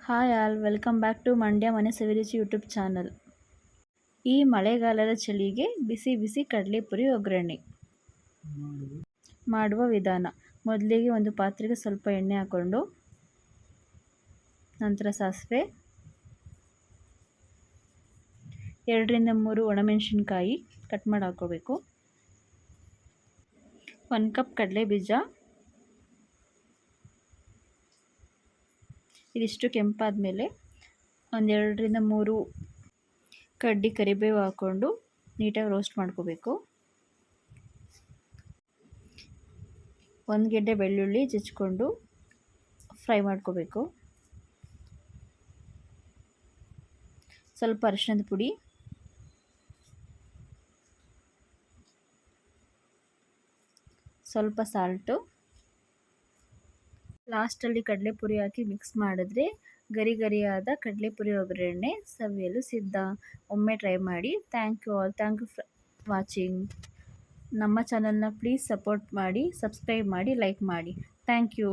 Hi all, welcome back to Mandya ಮನೆ ಸವಿರುಚಿ YouTube channel. ಈ ಮಳೆಗಾಲದ ಚಳಿಗೆ ಬಿಸಿ ಬಿಸಿ ಕಡಲೆಪುರಿ ಒಗ್ಗರಣೆ ಮಾಡುವ ವಿಧಾನ. ಮೊದಲಿಗೆ ಒಂದು ಪಾತ್ರೆಗೆ ಸ್ವಲ್ಪ ಎಣ್ಣೆ ಹಾಕ್ಕೊಂಡು, ನಂತರ ಸಾಸಿವೆ, 2ರಿಂದ 3 ಒಣಮೆಣಸಿನ್ಕಾಯಿ ಕಟ್ ಮಾಡಿ ಹಾಕ್ಕೋಬೇಕು, 1 ಕಪ್ ಕಡಲೆ ಬೀಜ, ಇದಿಷ್ಟು ಕೆಂಪಾದ ಮೇಲೆ ಒಂದು 2ರಿಂದ 3 ಕಡ್ಡಿ ಕರಿಬೇವು ಹಾಕ್ಕೊಂಡು ನೀಟಾಗಿ ರೋಸ್ಟ್ ಮಾಡ್ಕೋಬೇಕು. 1 ಗೆಡ್ಡೆ ಬೆಳ್ಳುಳ್ಳಿ ಜಜ್ಜಿಕೊಂಡು ಫ್ರೈ ಮಾಡ್ಕೋಬೇಕು. ಸ್ವಲ್ಪ ಅರಿಶಿಣದ ಪುಡಿ, ಸ್ವಲ್ಪ ಸಾಲ್ಟು. ಲಾಸ್ಟಲ್ಲಿ ಕಡಲೆಪುರಿ ಹಾಕಿ ಮಿಕ್ಸ್ ಮಾಡಿದ್ರೆ ಗರಿ ಗರಿಯಾದ ಕಡಲೆಪುರಿ ಒಗ್ಗರಣೆ ಸವಿಯಲು ಸಿದ್ಧ. ಒಮ್ಮೆ ಟ್ರೈ ಮಾಡಿ. Thank you all. Thank you for watching. ನಮ್ಮ ಚಾನಲ್ನ ಪ್ಲೀಸ್ ಸಪೋರ್ಟ್ ಮಾಡಿ, ಸಬ್ಸ್ಕ್ರೈಬ್ ಮಾಡಿ, ಲೈಕ್ ಮಾಡಿ. Thank you.